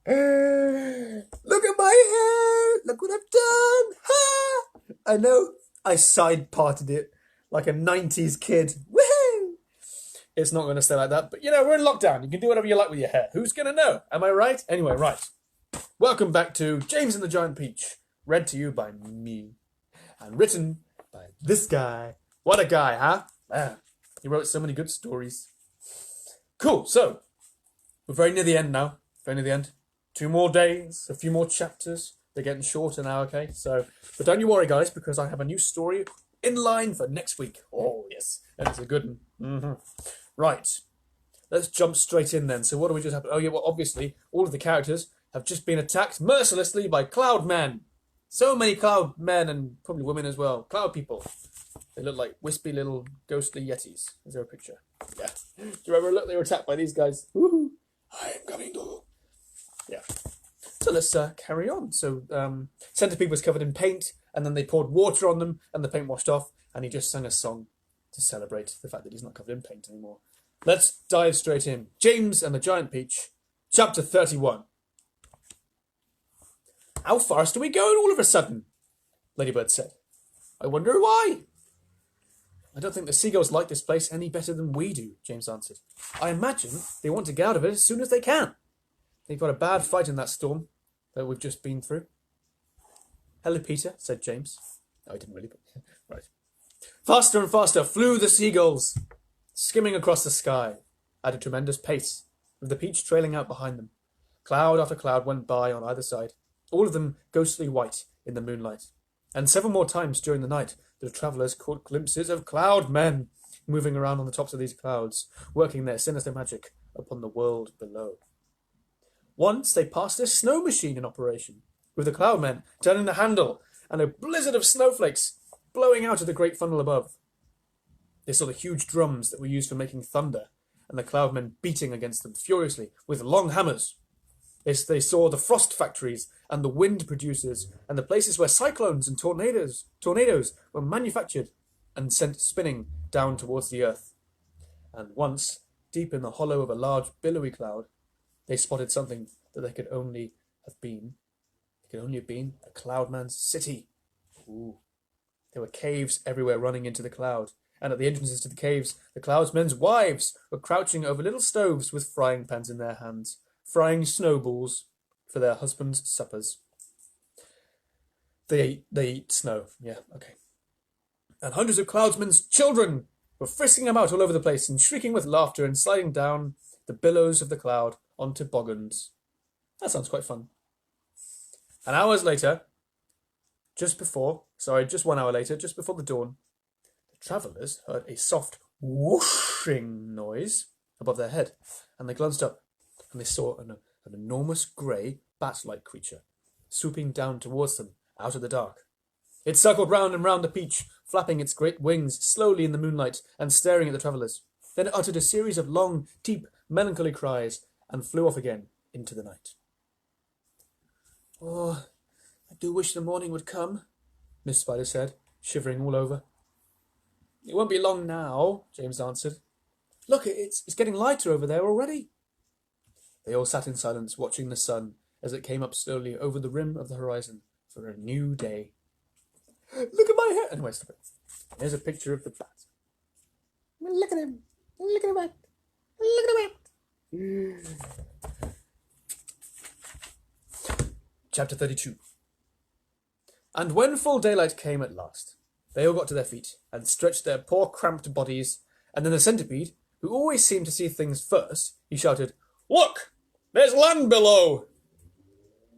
Look at my hair! Look what I've done! Ha! I know I side parted it like a 90s kid. Woohoo! It's not going to stay like that, but we're in lockdown. You can do whatever you like with your hair. Who's going to know? Am I right? Anyway, right. Welcome back to James and the Giant Peach, read to you by me and written by this guy. What a guy, huh? Man, he wrote so many good stories. Cool, so we're very near the end now. Very near the end. 2 more days, a few more chapters. They're getting shorter now, okay? But don't you worry, guys, because I have a new story in line for next week. Oh, yes. And it's a good one. Mm-hmm. Right. Let's jump straight in then. So what do we just have? Oh, yeah, well, obviously, all of the characters have just been attacked mercilessly by cloud men. So many cloud men and probably women as well. Cloud people. They look like wispy little ghostly yetis. Is there a picture? Yeah. Do you remember? Look, they were attacked by these guys. Woohoo! I'm coming to. Yeah. So let's carry on. So Centipede was covered in paint, and then they poured water on them, and the paint washed off, and he just sang a song to celebrate the fact that he's not covered in paint anymore. Let's dive straight in. James and the Giant Peach, chapter 31. How fast are we going all of a sudden? Ladybird said. I wonder why. I don't think the seagulls like this place any better than we do, James answered. I imagine they want to get out of it as soon as they can. They've got a bad fight in that storm that we've just been through. Hello, Peter, said James. Oh, I didn't really, but right. Faster and faster flew the seagulls, skimming across the sky at a tremendous pace, with the Peach trailing out behind them. Cloud after cloud went by on either side, all of them ghostly white in the moonlight. And several more times during the night, the travellers caught glimpses of cloud men moving around on the tops of these clouds, working their sinister magic upon the world below. Once they passed a snow machine in operation, with the cloud men turning the handle and a blizzard of snowflakes blowing out of the great funnel above. They saw the huge drums that were used for making thunder, and the cloud men beating against them furiously with long hammers. They saw the frost factories and the wind producers and the places where cyclones and tornadoes were manufactured and sent spinning down towards the earth. And once, deep in the hollow of a large billowy cloud, they spotted something that they could only have been. It could only have been a cloudman's city. Ooh. There were caves everywhere running into the cloud, and at the entrances to the caves, the cloudmen's wives were crouching over little stoves with frying pans in their hands, frying snowballs for their husbands' suppers. They eat snow. Yeah, okay. And hundreds of cloudsmen's children were frisking about all over the place and shrieking with laughter and sliding down the billows of the cloud onto boggans. That sounds quite fun. And hours later, just 1 hour later, just before the dawn, the travellers heard a soft whooshing noise above their head, and they glanced up, and they saw an enormous grey bat-like creature swooping down towards them out of the dark. It circled round and round the Peach, flapping its great wings slowly in the moonlight and staring at the travellers. Then it uttered a series of long, deep, melancholy cries and flew off again into the night. Oh, I do wish the morning would come, Miss Spider said, shivering all over. It won't be long now, James answered. Look, it's getting lighter over there already. They all sat in silence, watching the sun as it came up slowly over the rim of the horizon for a new day. Look at my hair! Anyway, stop it. Here's a picture of the bat. Look at him! Look at him! Look at him! Chapter 32. And when full daylight came at last, they all got to their feet and stretched their poor cramped bodies, and then the Centipede, who always seemed to see things first, he shouted, Look! There's land below!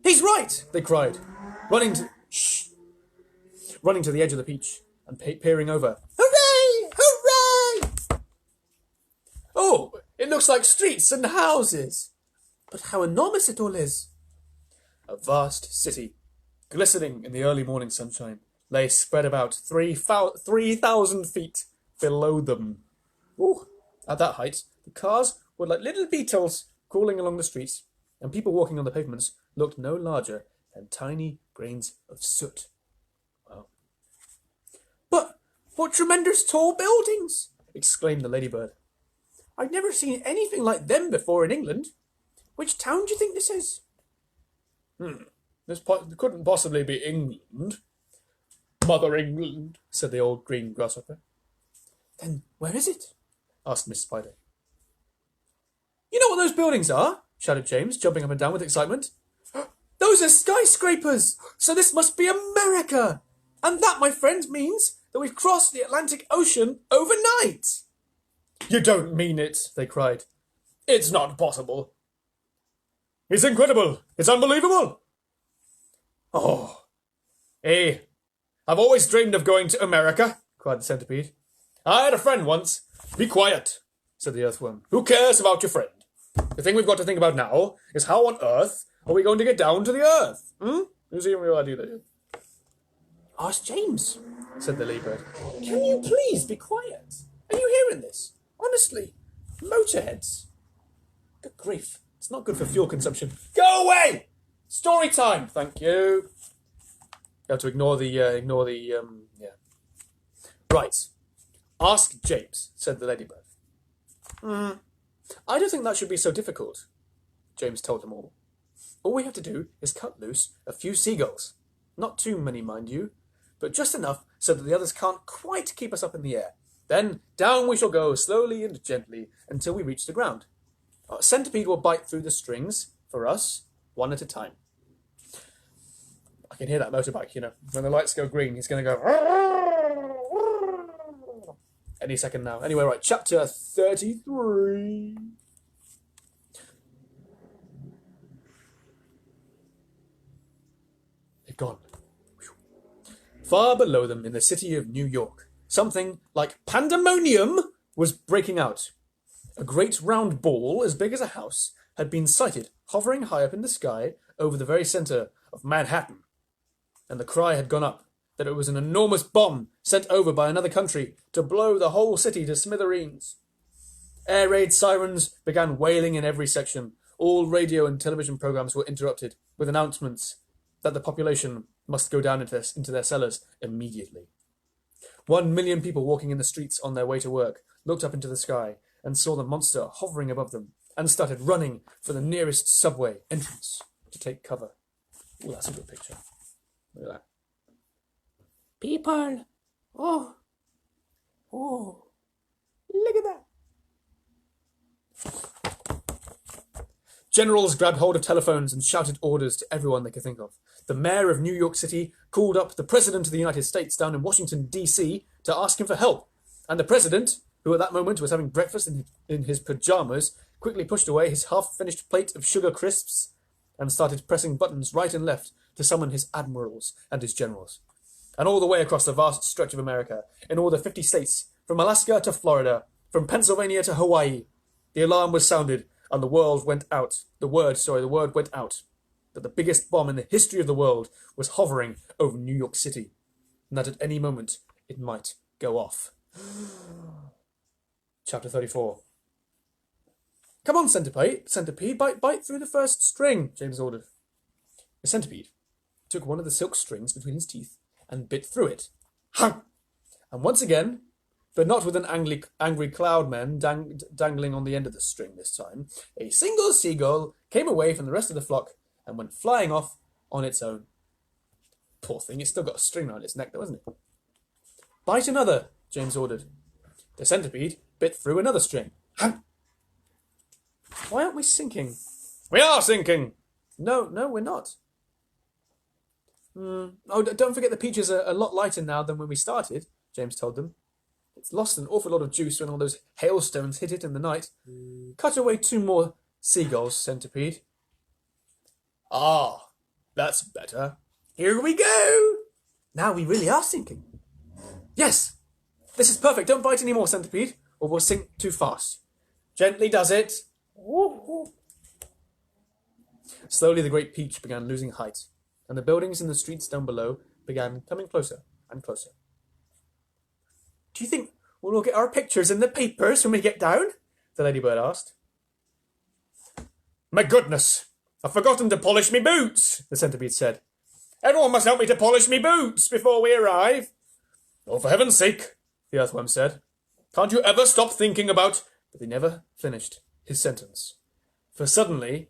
He's right! They cried, running to the edge of the Peach and peering over. Hooray! Hooray! Oh, it looks like streets and houses. But how enormous it all is! A vast city, glistening in the early morning sunshine, lay spread about 3,000 feet below them. Ooh, at that height, the cars were like little beetles crawling along the streets, and people walking on the pavements looked no larger than tiny grains of soot. Wow. But what tremendous tall buildings! Exclaimed the Ladybird. I've never seen anything like them before in England. Which town do you think this is? This couldn't possibly be England. Mother England, said the old green grasshopper. Then where is it? Asked Miss Spider. You know what those buildings are? Shouted James, jumping up and down with excitement. Those are skyscrapers! So this must be America! And that, my friend, means that we've crossed the Atlantic Ocean overnight! You don't mean it, they cried. It's not possible. It's incredible! It's unbelievable! Oh. Hey, I've always dreamed of going to America, cried the centipede. I had a friend once. Be quiet, said the earthworm. Who cares about your friend? The thing we've got to think about now is how on earth are we going to get down to the earth? You see what I do there? Ask James, said the Leebird. Can you please be quiet? Are you hearing this? Honestly, motorheads. Good grief. It's not good for fuel consumption. Go away! Story time, thank you. You have to ignore the, yeah. Right. Ask James, said the Ladybird. I don't think that should be so difficult, James told them all. All we have to do is cut loose a few seagulls. Not too many, mind you, but just enough so that the others can't quite keep us up in the air. Then down we shall go, slowly and gently, until we reach the ground. Our centipede will bite through the strings, for us, one at a time. I can hear that motorbike, you know. When the lights go green, he's going to go... Any second now. Anyway, right, chapter 33. They're gone. Far below them in the city of New York, something like pandemonium was breaking out. A great round ball, as big as a house, had been sighted hovering high up in the sky over the very centre of Manhattan. And the cry had gone up that it was an enormous bomb sent over by another country to blow the whole city to smithereens. Air raid sirens began wailing in every section. All radio and television programs were interrupted with announcements that the population must go down into their cellars immediately. 1 million people walking in the streets on their way to work looked up into the sky and saw the monster hovering above them and started running for the nearest subway entrance to take cover. Oh, that's a good picture. Look at that. People! Oh! Look at that! Generals grabbed hold of telephones and shouted orders to everyone they could think of. The mayor of New York City called up the president of the United States down in Washington, D.C. to ask him for help. And the president, who at that moment was having breakfast in his pajamas, quickly pushed away his half-finished plate of sugar crisps and started pressing buttons right and left to summon his admirals and his generals. And all the way across the vast stretch of America, in all the 50 states, from Alaska to Florida, from Pennsylvania to Hawaii, the alarm was sounded and the word went out that the biggest bomb in the history of the world was hovering over New York City, and that at any moment it might go off. Chapter 34. Come on, centipede, bite through the first string, James ordered. The centipede took one of the silk strings between his teeth and bit through it. And once again, but not with an angry cloudman dangling on the end of the string this time, a single seagull came away from the rest of the flock and went flying off on its own. Poor thing, it's still got a string around its neck though, hasn't it? Bite another, James ordered. The centipede bit through another string. Why aren't we sinking? We are sinking! No, we're not. Oh, don't forget the peach is a lot lighter now than when we started, James told them. It's lost an awful lot of juice when all those hailstones hit it in the night. Cut away 2 more seagulls, centipede. Ah, that's better. Here we go! Now we really are sinking. Yes! This is perfect. Don't bite any more, centipede, or we'll sink too fast. Gently does it. Slowly the great peach began losing height, and the buildings in the streets down below began coming closer and closer. Do you think we'll get our pictures in the papers when we get down? The Ladybird asked. My goodness, I've forgotten to polish me boots, the centipede said. Everyone must help me to polish me boots before we arrive. Oh, for heaven's sake, the earthworm said. Can't you ever stop thinking about... But he never finished his sentence. For suddenly...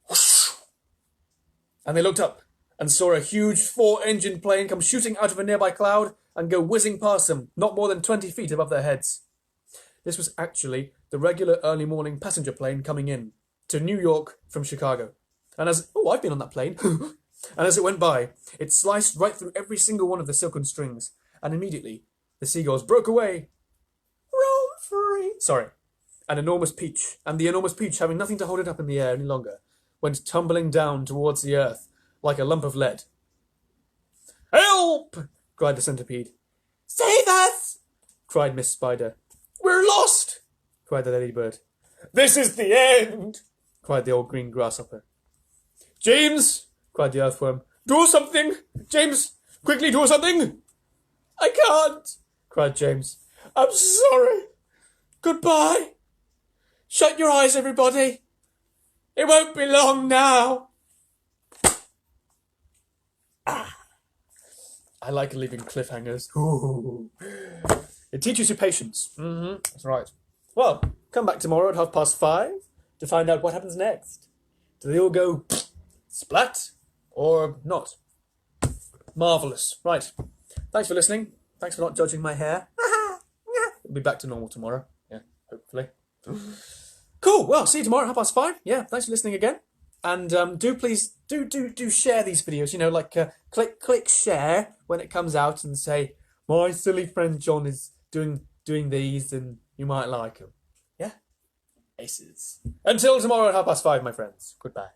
Whoosh, And they looked up and saw a huge 4-engine plane come shooting out of a nearby cloud and go whizzing past them, not more than 20 feet above their heads. This was actually the regular early morning passenger plane coming in to New York from Chicago. And I've been on that plane. And as it went by, it sliced right through every single one of the silken strings, and immediately the seagulls broke away. Roam free. Sorry. And the enormous peach, having nothing to hold it up in the air any longer, went tumbling down towards the earth like a lump of lead. Help! Cried the centipede. Save us! Cried Miss Spider. We're lost! Cried the ladybird. This is the end! Cried the old green grasshopper. James! Cried the earthworm. Do something! James, quickly do something! I can't! Cried James. I'm sorry. Goodbye. Shut your eyes, everybody. It won't be long now. I like leaving cliffhangers. Ooh. It teaches you patience. That's right. Well, come back tomorrow at 5:30 to find out what happens next. Do they all go splat or not? Marvellous. Right. Thanks for listening. Thanks for not judging my hair. We'll be back to normal tomorrow. Yeah, hopefully. Cool. Well, see you tomorrow at 5:30. Yeah, thanks for listening again. And do please do share these videos. You know, like click share when it comes out and say, my silly friend John is doing these and you might like them. Yeah? Aces. Until tomorrow at 5:30, my friends. Goodbye.